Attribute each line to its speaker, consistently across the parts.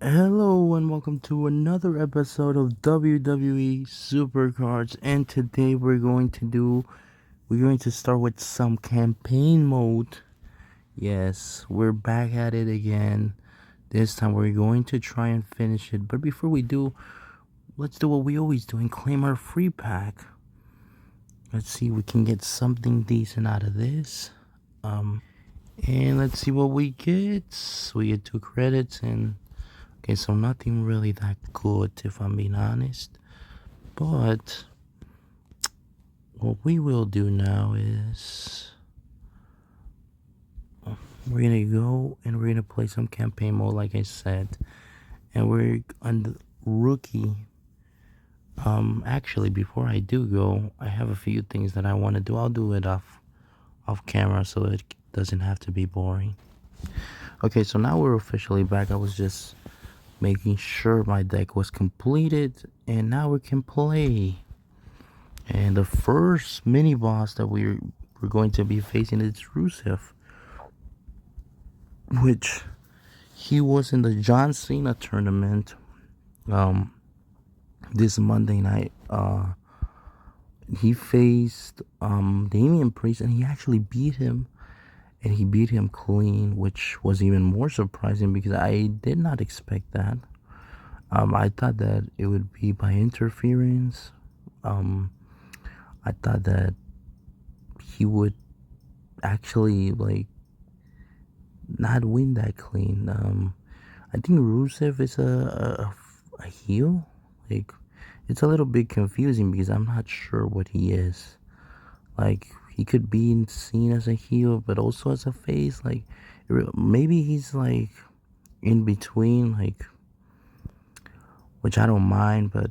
Speaker 1: Hello and welcome to another episode of WWE Supercards, and today we're going to start with some campaign mode. Yes, we're back at it again. This time we're going to try and finish it. But before we do, let's do what we always do and claim our free pack. Let's see if we can get something decent out of this. And let's see what we get. So we get 2 credits and okay, so nothing really that good if I'm being honest. But what we will do now is we're gonna go and we're gonna play some campaign mode like I said. And we're on the rookie. Actually before I do go, I have a few things that I wanna do. I'll do it off camera so it doesn't have to be boring. Okay, so now we're officially back. I was just making sure my deck was completed and now we can play. And the first mini boss that we're going to be facing is Rusev, which he was in the John Cena tournament this Monday night. He faced Damian Priest and he actually beat him, and he beat him clean, which was even more surprising because I did not expect that. I thought that it would be by interference. I thought that he would actually not win that clean. I think Rusev is a heel. Like, it's a little bit confusing because I'm not sure what he is. Like, he could be seen as a heel, but also as a face. Like, maybe he's like in between, like, which I don't mind, but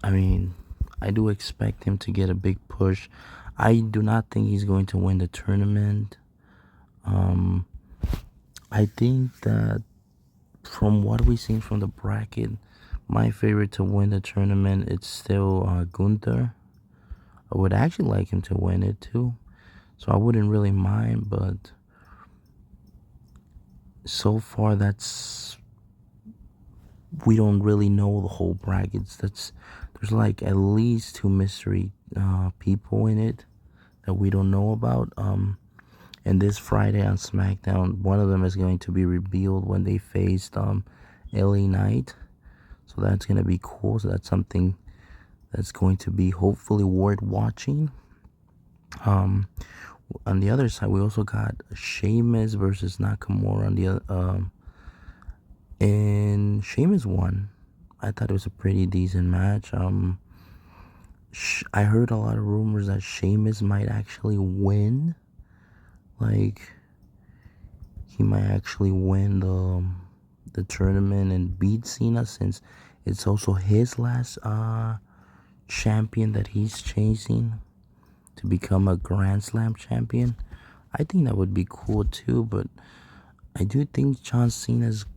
Speaker 1: I mean, I do expect him to get a big push. I do not think he's going to win the tournament. I think that from what we've seen from the bracket, my favorite to win the tournament, it's still Gunther. I would actually like him to win it too, so I wouldn't really mind. But so far, we don't really know the whole brackets. There's like at least 2 mystery people in it that we don't know about. And this Friday on SmackDown, one of them is going to be revealed when they faced LA Knight. So that's going to be cool. So that's something that's going to be hopefully worth watching. On the other side, we also got Sheamus versus Nakamura on the other, and Sheamus won. I thought it was a pretty decent match. I heard a lot of rumors that Sheamus might actually win. Like, he might actually win the tournament and beat Cena, since it's also his last champion that he's chasing to become a Grand Slam champion. I think that would be cool too, but I do think John Cena's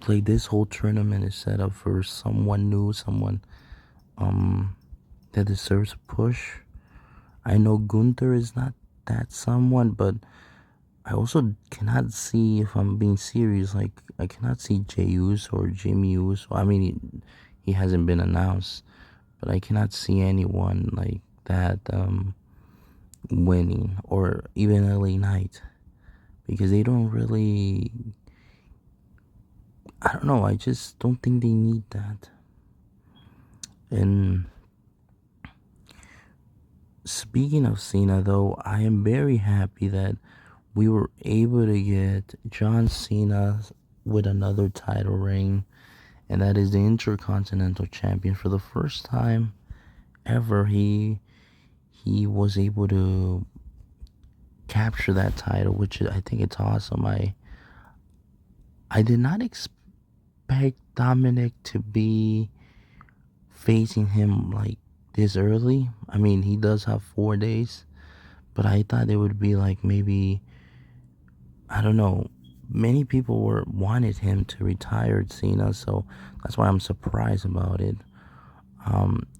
Speaker 1: this whole tournament is set up for someone new, someone that deserves a push. I know Gunther is not that someone, but I also cannot see, if I'm being serious, like, I cannot see Jey Uso or Jimmy Uso. I mean, he hasn't been announced, but I cannot see anyone like that winning, or even LA Knight, because they don't really, I don't know, I just don't think they need that. And speaking of Cena, though, I am very happy that we were able to get John Cena with another title reign, and that is the Intercontinental Champion. For the first time ever, he was able to capture that title, which I think it's awesome. I did not expect Dominic to be facing him like this early. I mean, he does have 4 days, but I thought it would be like, maybe, I don't know, many people wanted him to retire Cena, so that's why I'm surprised about it.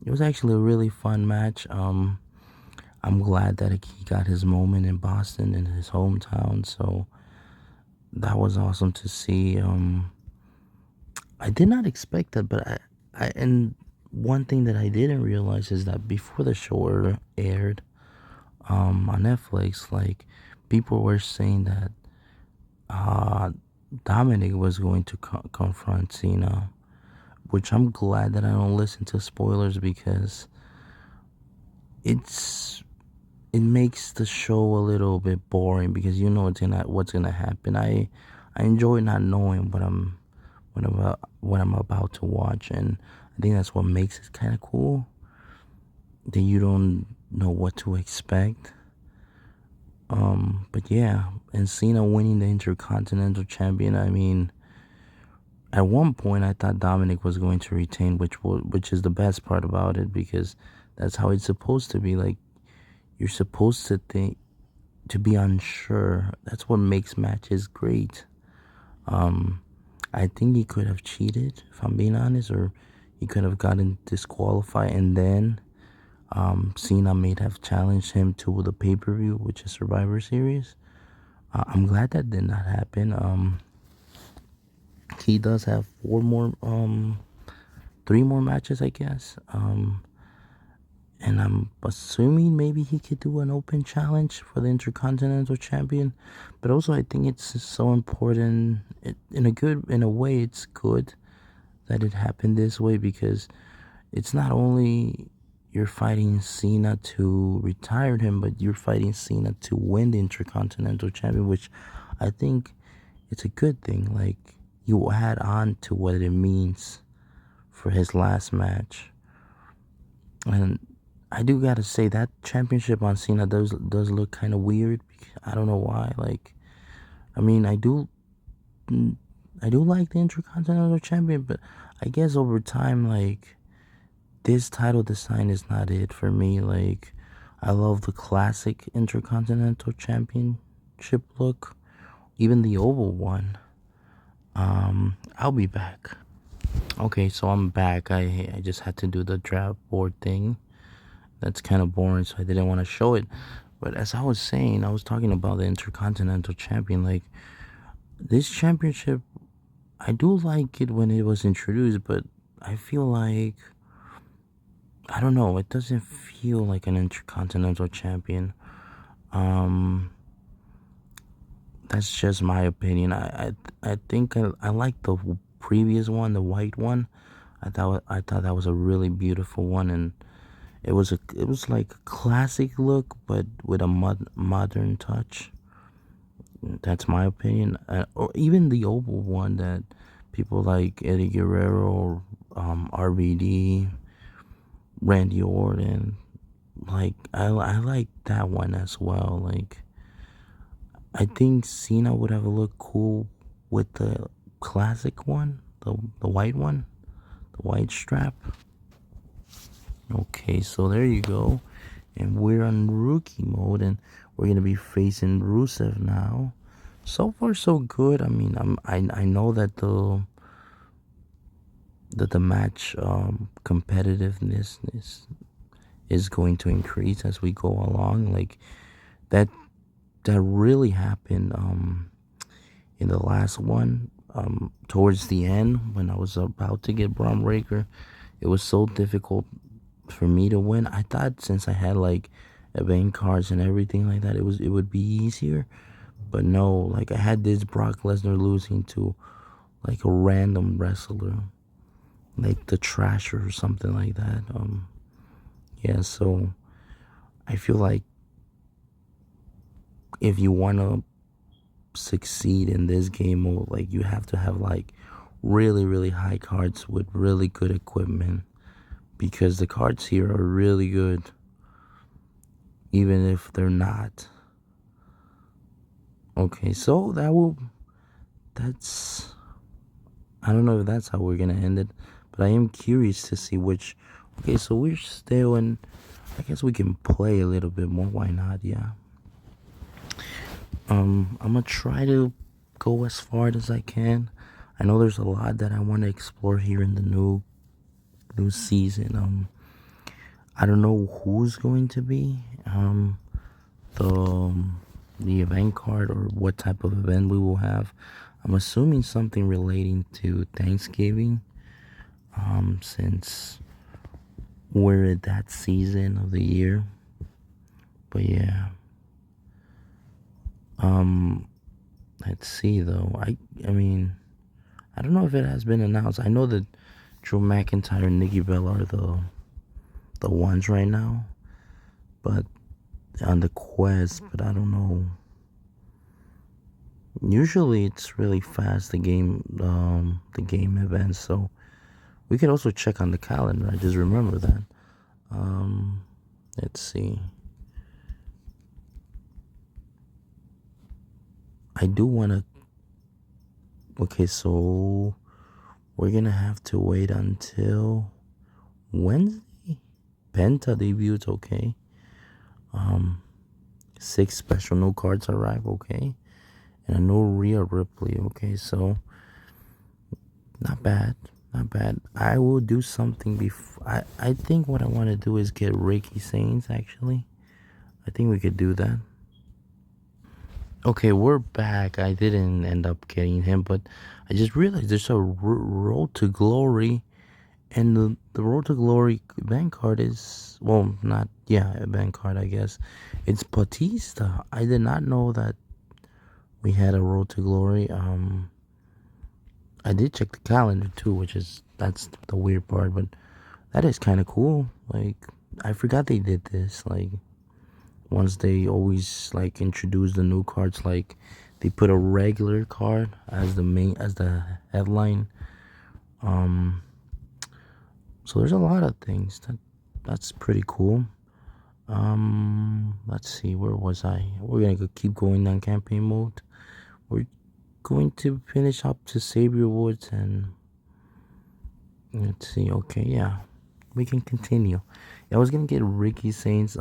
Speaker 1: It was actually a really fun match. I'm glad that he got his moment in Boston, in his hometown. So that was awesome to see. I did not expect that, but and one thing that I didn't realize is that before the show aired, on Netflix, like people were saying that uh, Dominic was going to confront Cena, which I'm glad that I don't listen to spoilers because it's it makes the show a little bit boring because you know what's gonna happen. I enjoy not knowing what I'm about to watch, and I think that's what makes it kind of cool. That you don't know what to expect. But yeah, and Cena winning the Intercontinental Champion. I mean, at one point I thought Dominic was going to retain, which is the best part about it because that's how it's supposed to be. Like you're supposed to think to be unsure. That's what makes matches great. Um, I think he could have cheated, if I'm being honest, or he could have gotten disqualified, and then Cena may have challenged him to the pay per view, which is Survivor Series. I'm glad that did not happen. He does have three more matches, I guess. And I'm assuming maybe he could do an open challenge for the Intercontinental Champion. But also, I think it's so important. In a way, it's good that it happened this way because it's not only you're fighting Cena to retire him, but you're fighting Cena to win the Intercontinental Champion, which I think it's a good thing. Like you add on to what it means for his last match. And I do gotta say that championship on Cena does look kind of weird. I don't know why. Like, I mean, I do like the Intercontinental Champion, but I guess over time, like this title design is not it for me. Like, I love the classic Intercontinental Championship look, even the oval one. I'll be back. Okay, so I'm back. I just had to do the draft board thing. That's kind of boring, so I didn't want to show it. But as I was saying, I was talking about the Intercontinental Champion. Like this championship, I do like it when it was introduced, but I feel like I don't know. It doesn't feel like an Intercontinental Champion. Um, that's just my opinion. I think I like the previous one, the white one. I thought that was a really beautiful one, and it was like a classic look, but with a modern touch. That's my opinion. Or even the oval one that people like Eddie Guerrero, RVD, Randy Orton, like I like that one as well. Like I think Cena would have looked cool with the classic one, the white one, the white strap. Okay, so there you go. And we're on rookie mode, and we're gonna be facing Rusev now. So far, so good. I mean, I know that the match competitiveness is going to increase as we go along. Like that that really happened in the last one. Towards the end, when I was about to get Braun Breaker, it was so difficult for me to win. I thought since I had like event cards and everything like that, it would be easier. But no, like I had this Brock Lesnar losing to like a random wrestler, like the Trasher or something like that. Yeah. So I feel like if you wanna succeed in this game mode, like you have to have like really high cards with really good equipment because the cards here are really good, even if they're not. Okay, so that's, I don't know if that's how we're gonna end it, but I am curious to see which, okay, so we're still in, I guess we can play a little bit more, why not, yeah. I'm gonna try to go as far as I can. I know there's a lot that I want to explore here in the new season. I don't know who's going to be the the event card or what type of event we will have. I'm assuming something relating to Thanksgiving, since we're at that season of the year. But yeah, um, let's see though. I mean, I don't know if it has been announced. I know that Drew McIntyre and Nikki Bella are the ones right now, but on the quest. But I don't know. Usually it's really fast, the game events. So we can also check on the calendar. I just remember that. Um, let's see. I do want to. Okay, so we're gonna have to wait until Wednesday. Penta debuts, okay. Um, 6 special no cards arrive, okay, and a no Rhea Ripley, okay. So not bad, not bad. I will do something before. I think what I want to do is get Ricky Saints. Actually, I think we could do that. Okay, we're back. I didn't end up getting him, but I just realized there's a Road to Glory, and the Road to Glory event card is, well, not, yeah, event card, I guess. It's Batista. I did not know that we had a Road to Glory. I did check the calendar too, that's the weird part, but that is kind of cool. Like, I forgot they did this. Like, once they always like introduce the new cards, like they put a regular card as the headline. Um, so there's a lot of things that's pretty cool. Let's see, where was I? We're gonna keep going on campaign mode. We're going to finish up to Savior Woods, and let's see. Okay, yeah, we can continue. Yeah, I was gonna get Ricky Saints.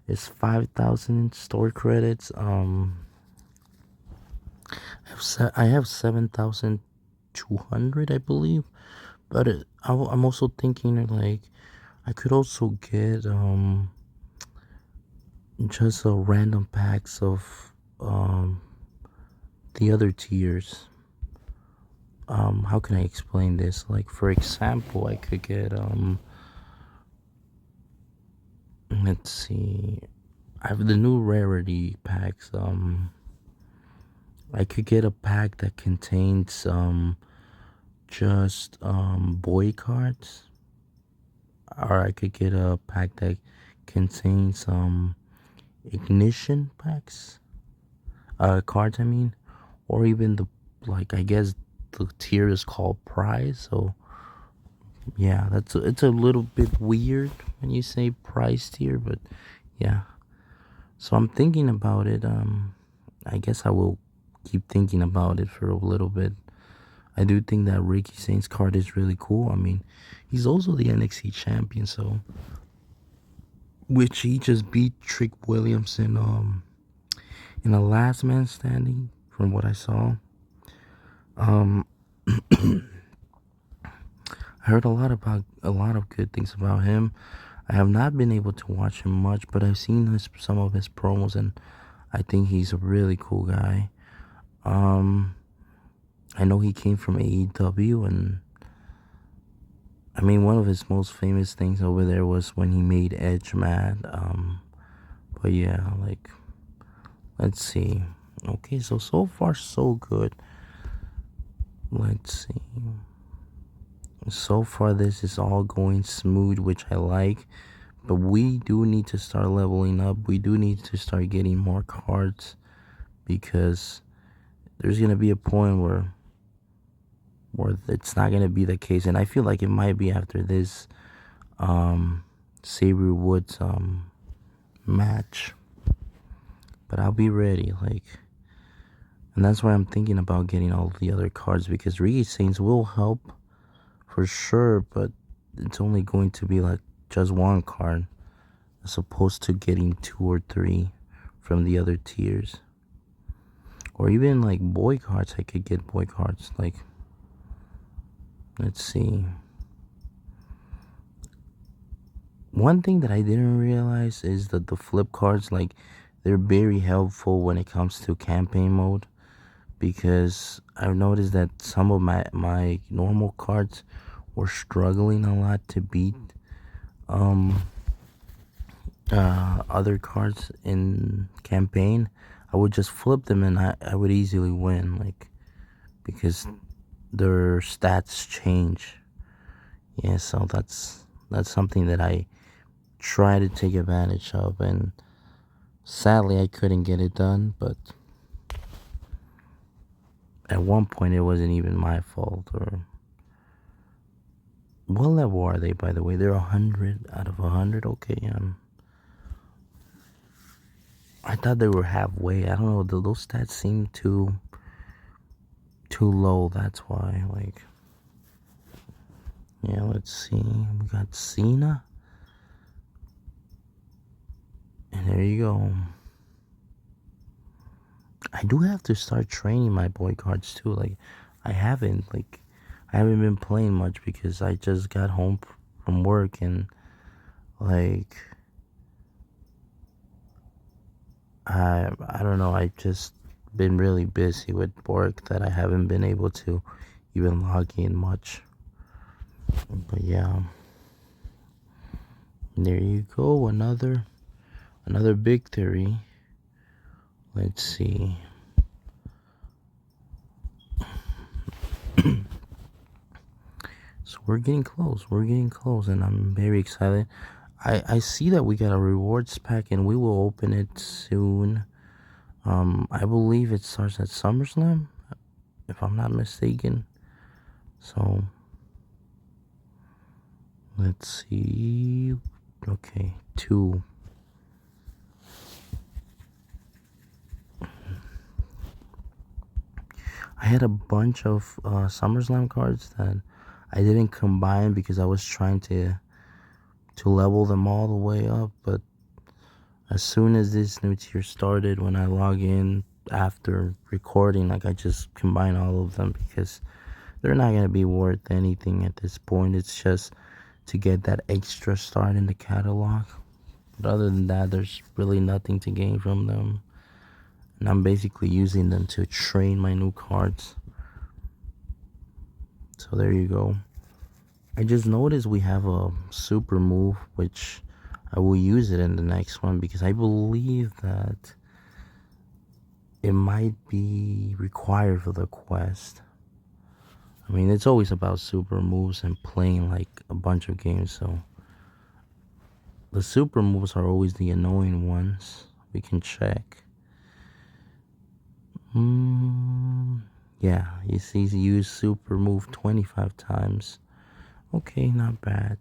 Speaker 1: It's 5,000 store credits. I have 7,200, I believe. But I'm also thinking like I could also get just a random packs of um the other tiers. How can I explain this? Like, for example, I could get let's see, I have the new rarity packs. I could get a pack that contains just boy cards, or I could get a pack that contains ignition packs, cards, I mean, or even the, like, I guess the tier is called prize. So yeah, it's a little bit weird when you say prize tier, but yeah. So I'm thinking about it. I guess I will keep thinking about it for a little bit. I do think that Ricky Saints card is really cool. I mean, he's also the NXT champion, so, which he just beat Trick Williams in a last man standing, from what I saw. Um, I heard a lot of good things about him. I have not been able to watch him much, but I've seen some of his promos, and I think he's a really cool guy. Um, I know he came from AEW, and I mean, one of his most famous things over there was when he made Edge mad. But yeah, like, let's see. Okay, so far so good. Let's see. So far this is all going smooth, which I like. But we do need to start leveling up. We do need to start getting more cards, because there's gonna be a point where it's not gonna be the case, and I feel like it might be after this Sabre Woods match. But I'll be ready, like, and that's why I'm thinking about getting all the other cards, because Ricky Saints will help for sure, but it's only going to be like just one card, as opposed to getting 2 or 3 from the other tiers. Or even like boy cards, I could get boy cards. Like, let's see. One thing that I didn't realize is that the flip cards, like, they're very helpful when it comes to campaign mode, because I've noticed that some of my normal cards were struggling a lot to beat um other cards in campaign. I would just flip them and I would easily win, like, because their stats change. Yeah, so that's something that I try to take advantage of, and sadly I couldn't get it done, but at one point it wasn't even my fault. Or what level are they, by the way? They're 100 out of 100. Okay, I thought they were halfway. I don't know, those stats seem too low, that's why. Like, yeah, let's see. We got Cena. And there you go. I do have to start training my boy cards too. Like, I haven't been playing much because I just got home from work, and like I don't know, I just been really busy with work that I haven't been able to even log in much. But yeah, there you go, another big theory. Let's see. So we're getting close, and I'm very excited. I see that we got a rewards pack, and we will open it soon. I believe it starts at SummerSlam, if I'm not mistaken. So let's see. Okay, 2. I had a bunch of SummerSlam cards that I didn't combine because I was trying to level them all the way up, but as soon as this new tier started, when I log in after recording, like, I just combine all of them because they're not gonna be worth anything at this point. It's just to get that extra start in the catalog. But other than that, there's really nothing to gain from them. And I'm basically using them to train my new cards. So there you go. I just noticed we have a super move, which I will use it in the next one because I believe that it might be required for the quest. I mean, it's always about super moves and playing like a bunch of games, so the super moves are always the annoying ones. We can check. Yeah, you see, use super move 25 times. Okay, not bad.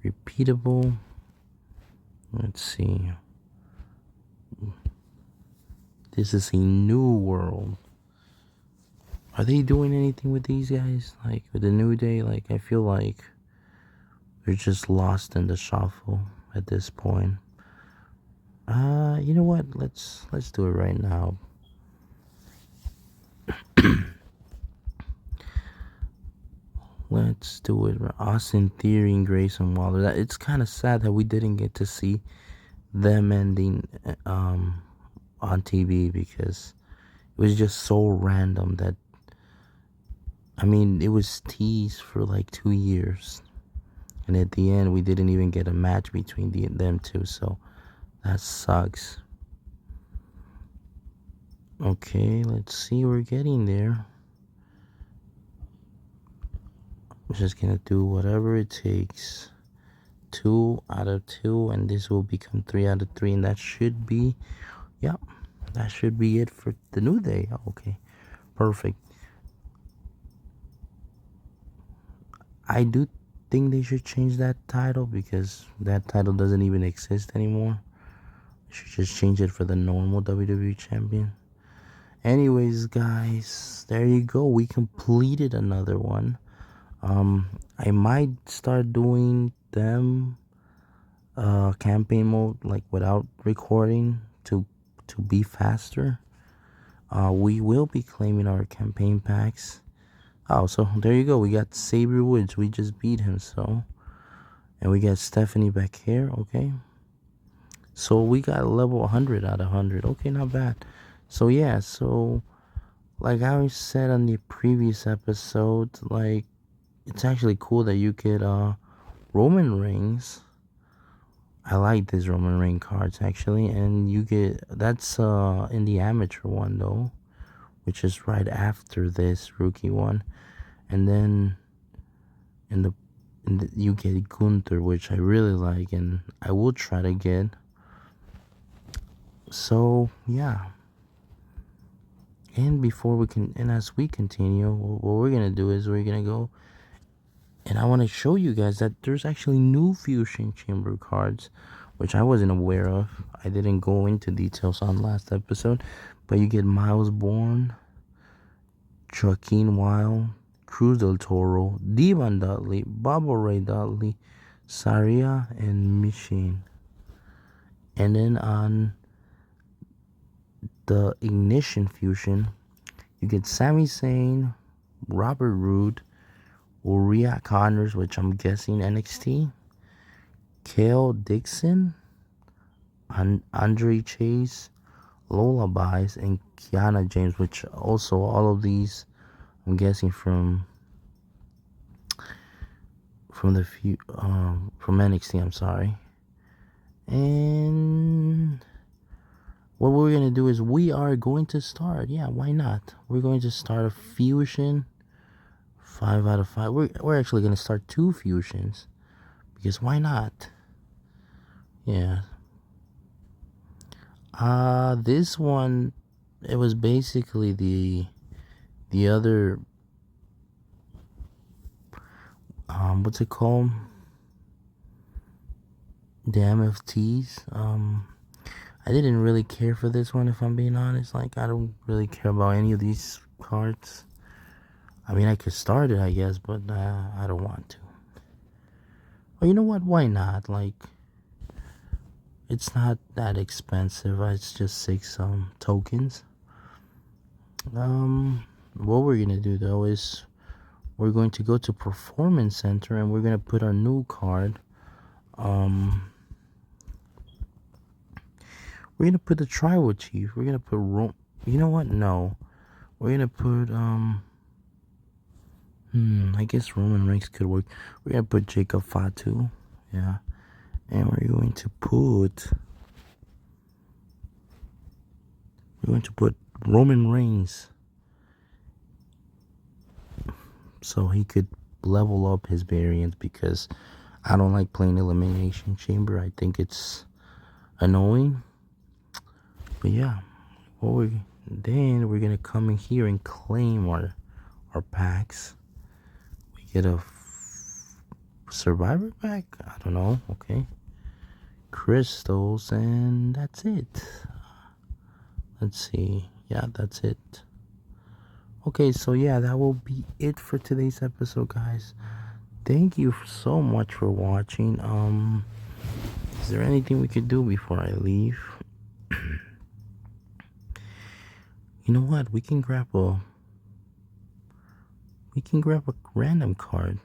Speaker 1: Repeatable. Let's see. This is a new world. Are they doing anything with these guys? Like with the New Day? Like, I feel like they're just lost in the shuffle at this point. You know what? Let's do it right now. Let's do it. Austin Theory and Grayson Waller. It's kind of sad that we didn't get to see them ending on TV because it was just so random that, I mean, it was teased for like 2 years, and at the end we didn't even get a match between them two, so that sucks. Okay, let's see, we're getting there. I'm just gonna do whatever it takes. 2 out of 2, and this will become 3 out of 3, and that should be, yeah, that should be it for the New Day. Okay, perfect. I do think they should change that title because that title doesn't even exist anymore. They should just change it for the normal WWE champion. Anyways, guys, there you go. We completed another one. I might start doing them campaign mode, like, without recording to be faster. We will be claiming our campaign packs. Oh, so there you go. We got Xavier Woods. We just beat him, so. And we got Stephanie back here, okay. So we got level 100 out of 100. Okay, not bad. So yeah, so like I said on the previous episode, like it's actually cool that you get Roman rings. I like these Roman ring cards actually, and you get that's in the amateur one though, which is right after this rookie one, and then in the you get Gunther, which I really like, and I will try to get. So yeah, and as we continue, what we're gonna do is we're gonna go, and I want to show you guys that there's actually new fusion chamber cards, which I wasn't aware of. I didn't go into details on last episode, but you get Miles Bourne, Joaquin Wild, Cruz del Toro, Devon Dudley, Bubba Ray Dudley, Saria, and Machine. And then on the Ignition Fusion, you get Sami Zayn, Robert Roode, Uriah Connors, which I'm guessing NXT, Kale Dixon, Andre Chase, Lola Bice, and Kiana James, which also all of these I'm guessing from NXT. I'm sorry. And what we're gonna do is we are going to start. Yeah, why not? We're going to start a fusion. 5 out of 5. We're actually gonna start 2 fusions because why not? Yeah. This one, it was basically the other what's it called? The MFTs. I didn't really care for this one, if I'm being honest. Like, I don't really care about any of these cards. I mean, I could start it, I guess, but I don't want to. Well, you know what? Why not? Like, it's not that expensive. It's just 6 tokens. What we're gonna do though is we're going to go to Performance Center and we're gonna put our new card. We're gonna put the Tribal Chief. We're gonna put You know what? No, we're gonna put I guess Roman Reigns could work. We're gonna put Jacob Fatu. Yeah, and we're going to put Roman Reigns so he could level up his variants, because I don't like playing Elimination Chamber. I think it's annoying. But yeah, then we're gonna come in here and claim our packs. We get a Survivor pack. I don't know. Okay, crystals, and that's it. Let's see. Yeah, that's it. Okay, so yeah, that will be it for today's episode, guys. Thank you so much for watching. Is there anything we could do before I leave? You know what? We can grab a random card.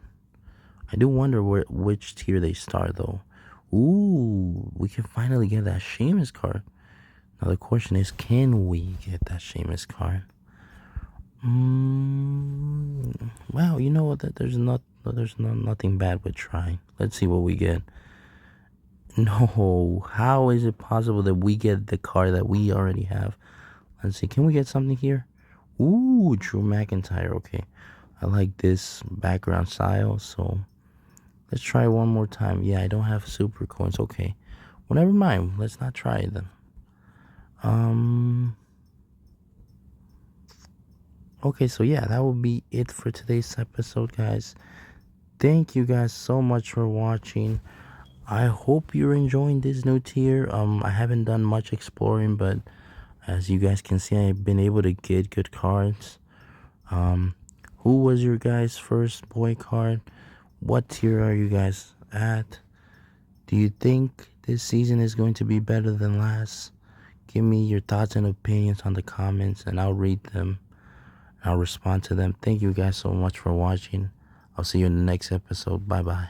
Speaker 1: I do wonder which tier they start though. Ooh, we can finally get that Sheamus card. Now the question is, can we get that Sheamus card? Well, you know what? There's nothing bad with trying. Let's see what we get. No, how is it possible that we get the card that we already have? Let's see. Can we get something here? Ooh, Drew McIntyre. Okay, I like this background style. So let's try one more time. Yeah, I don't have super coins. Okay, well, never mind. Let's not try it then. Okay, so yeah, that will be it for today's episode, guys. Thank you guys so much for watching. I hope you're enjoying this new tier. I haven't done much exploring, but as you guys can see, I've been able to get good cards. Who was your guys' first boy card? What tier are you guys at? Do you think this season is going to be better than last? Give me your thoughts and opinions on the comments, and I'll read them. I'll respond to them. Thank you guys so much for watching. I'll see you in the next episode. Bye bye.